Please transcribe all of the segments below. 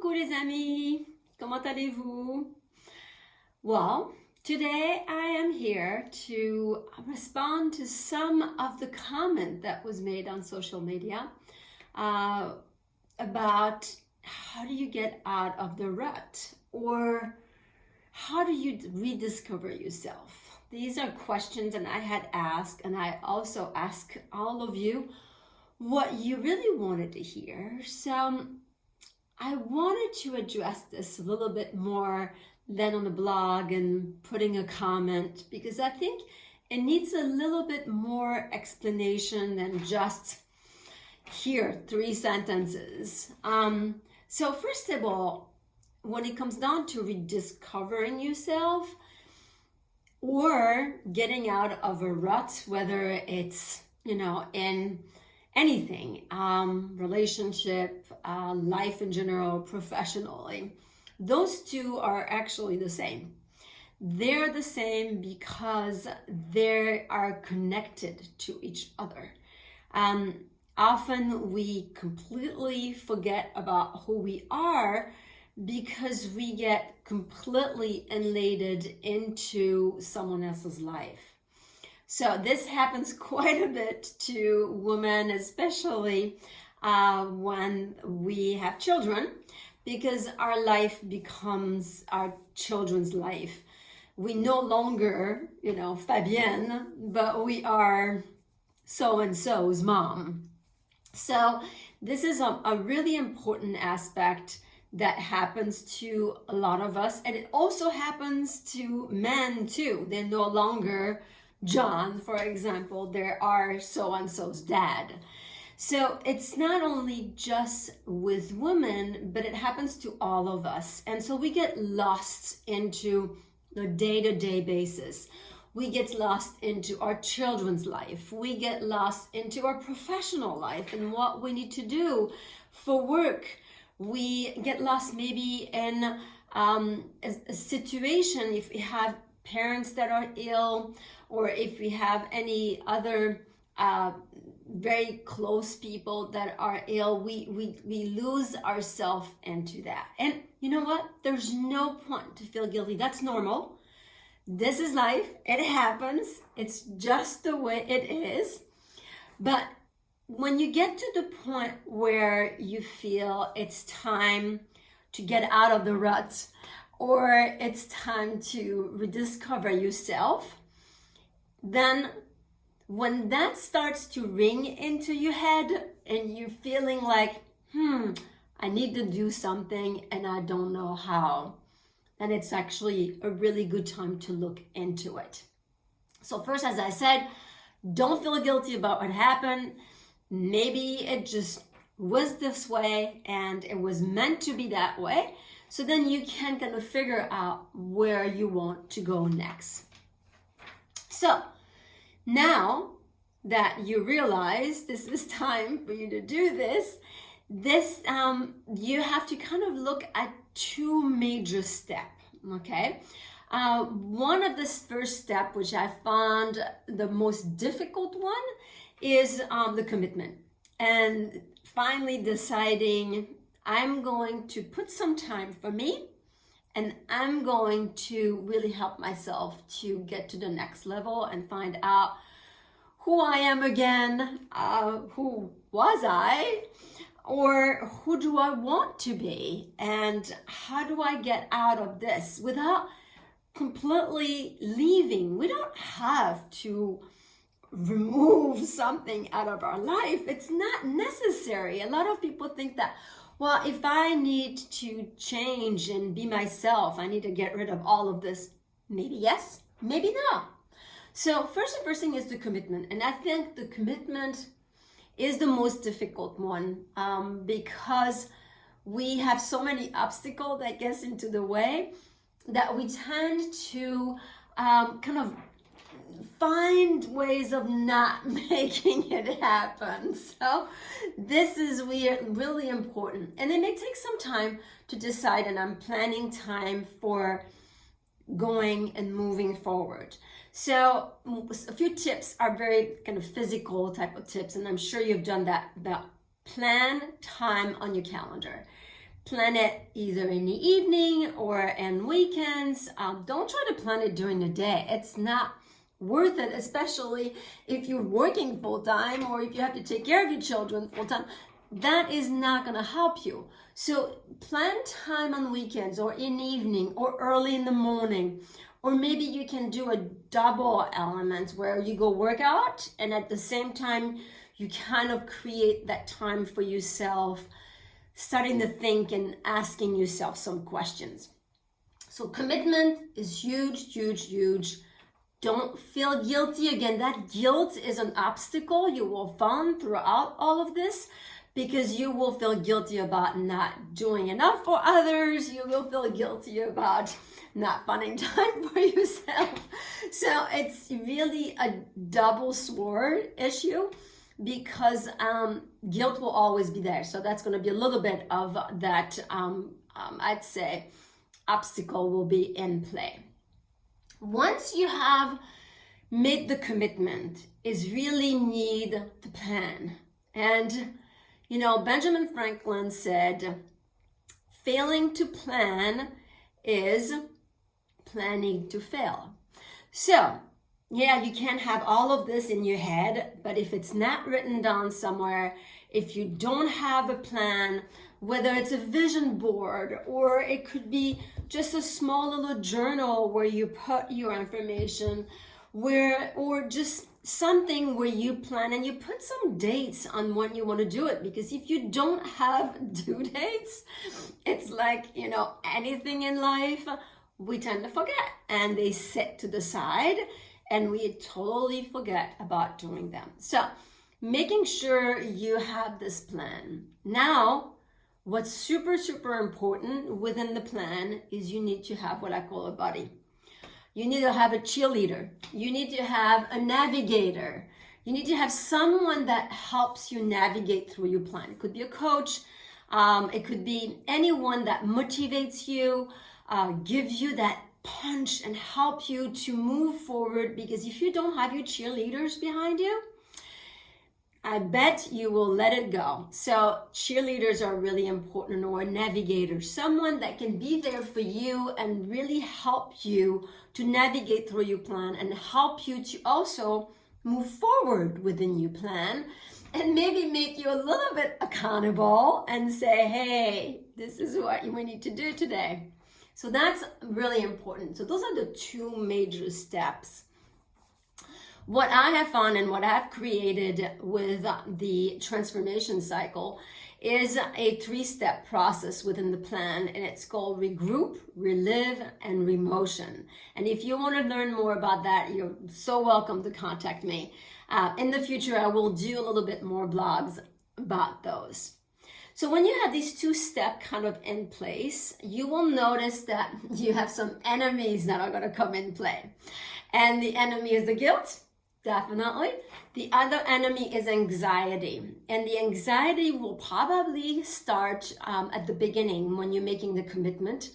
Coucou les amis, comment allez-vous? Well, today I am here to respond to some of the comment that was made on social media about how do you get out of the rut, or how do you rediscover yourself? These are questions that I had asked, and I also asked all of you what you really wanted to hear. So I wanted to address this a little bit more than on the blog and putting a comment, because I think it needs a little bit more explanation than just here, 3 sentences. So first of all, when it comes down to rediscovering yourself or getting out of a rut, whether it's, in anything, relationship, life in general, professionally, those two are actually the same. They're the same because they are connected to each other. Often we completely forget about who we are because we get completely elated into someone else's life. So this happens quite a bit to women, especially when we have children, because our life becomes our children's life. We no longer, Fabienne, but we are so-and-so's mom. So this is a really important aspect that happens to a lot of us. And it also happens to men too. They're no longer John, for example. They are so-and-so's dad. So it's not only just with women, but it happens to all of us. And so we get lost into the day-to-day basis. We get lost into our children's life. We get lost into our professional life and what we need to do for work. We get lost maybe in a situation if we have parents that are ill, or if we have any other very close people that are ill, we lose ourselves into that. And you know what? There's no point to feel guilty. That's normal. This is life. It happens. It's just the way it is. But when you get to the point where you feel it's time to get out of the rut, or it's time to rediscover yourself, then when that starts to ring into your head and you're feeling like, I need to do something and I don't know how, then it's actually a really good time to look into it. So first, as I said, don't feel guilty about what happened. Maybe it just was this way and it was meant to be that way. So then you can kind of figure out where you want to go next. So now that you realize this is time for you to do this, you have to kind of look at 2 major steps, okay? One of the first step, which I found the most difficult one, is the commitment. And finally deciding I'm going to put some time for me, and I'm going to really help myself to get to the next level and find out who I am again, who was I, or who do I want to be, and how do I get out of this without completely leaving. We don't have to remove something out of our life. It's not necessary. A lot of people think that, well, if I need to change and be myself, I need to get rid of all of this. Maybe yes, maybe no. So the first thing is the commitment. And I think the commitment is the most difficult one because we have so many obstacles that gets into the way that we tend to kind of find ways of not making it happen. So this is really important. And it may take some time to decide, and I'm planning time for going and moving forward. So a few tips are very kind of physical type of tips, and I'm sure you've done that. Plan time on your calendar. Plan it either in the evening or in weekends. Don't try to plan it during the day. It's not worth it, especially if you're working full-time or if you have to take care of your children full-time. That is not going to help you. So plan time on weekends or in the evening or early in the morning. Or maybe you can do a double element where you go work out and at the same time you kind of create that time for yourself, starting to think and asking yourself some questions. So commitment is huge, huge, huge. Don't feel guilty. Again, that guilt is an obstacle you will find throughout all of this, because you will feel guilty about not doing enough for others. You will feel guilty about not finding time for yourself. So it's really a double sword issue, because guilt will always be there. So that's going to be a little bit of that, I'd say, obstacle will be in play. Once you have made the commitment, is really need the plan. And you know, Benjamin Franklin said, failing to plan is planning to fail. So, yeah, you can have all of this in your head, but if it's not written down somewhere, if you don't have a plan, whether it's a vision board or it could be just a small little journal where you put your information, or just something where you plan and you put some dates on when you want to do it. Because if you don't have due dates, it's like, you know, anything in life, we tend to forget and they sit to the side and we totally forget about doing them. So making sure you have this plan. Now, what's super, super important within the plan is you need to have what I call a buddy. You need to have a cheerleader. You need to have a navigator. You need to have someone that helps you navigate through your plan. It could be a coach. It could be anyone that motivates you, gives you that punch and help you to move forward. Because if you don't have your cheerleaders behind you, I bet you will let it go. So cheerleaders are really important, or a navigator, someone that can be there for you and really help you to navigate through your plan and help you to also move forward within your plan, and maybe make you a little bit accountable and say, hey, this is what we need to do today. So that's really important. So those are the two major steps. What I have found and what I've created with the transformation cycle is a 3-step process within the plan, and it's called regroup, relive, and remotion. And if you want to learn more about that, you're so welcome to contact me. In the future, I will do a little bit more blogs about those. So when you have these 2-step kind of in place, you will notice that you have some enemies that are going to come in play. And the enemy is the guilt. Definitely. The other enemy is anxiety. And the anxiety will probably start at the beginning when you're making the commitment.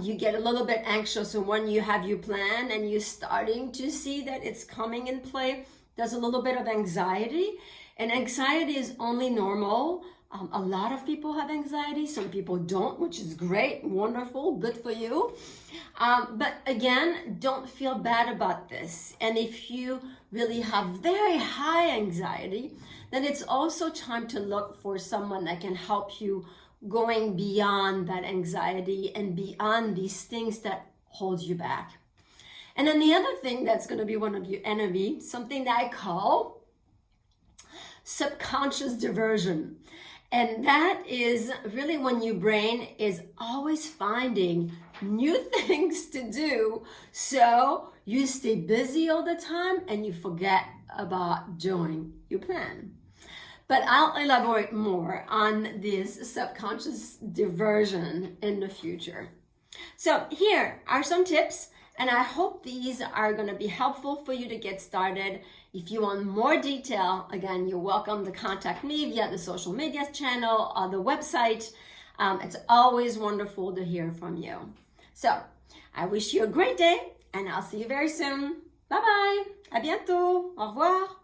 You get a little bit anxious when you have your plan and you're starting to see that it's coming in play. There's a little bit of anxiety. And anxiety is only normal. A lot of people have anxiety. Some people don't, which is great, wonderful, good for you. But again, don't feel bad about this. And if you really have very high anxiety, then it's also time to look for someone that can help you going beyond that anxiety and beyond these things that hold you back. And then the other thing that's going to be one of your enemies, something that I call subconscious diversion. And that is really when your brain is always finding new things to do. So you stay busy all the time and you forget about doing your plan. But I'll elaborate more on this subconscious diversion in the future. So here are some tips, and I hope these are going to be helpful for you to get started. If you want more detail, again, you're welcome to contact me via the social media channel or the website. It's always wonderful to hear from you. So I wish you a great day, and I'll see you very soon. Bye bye. À bientôt. Au revoir.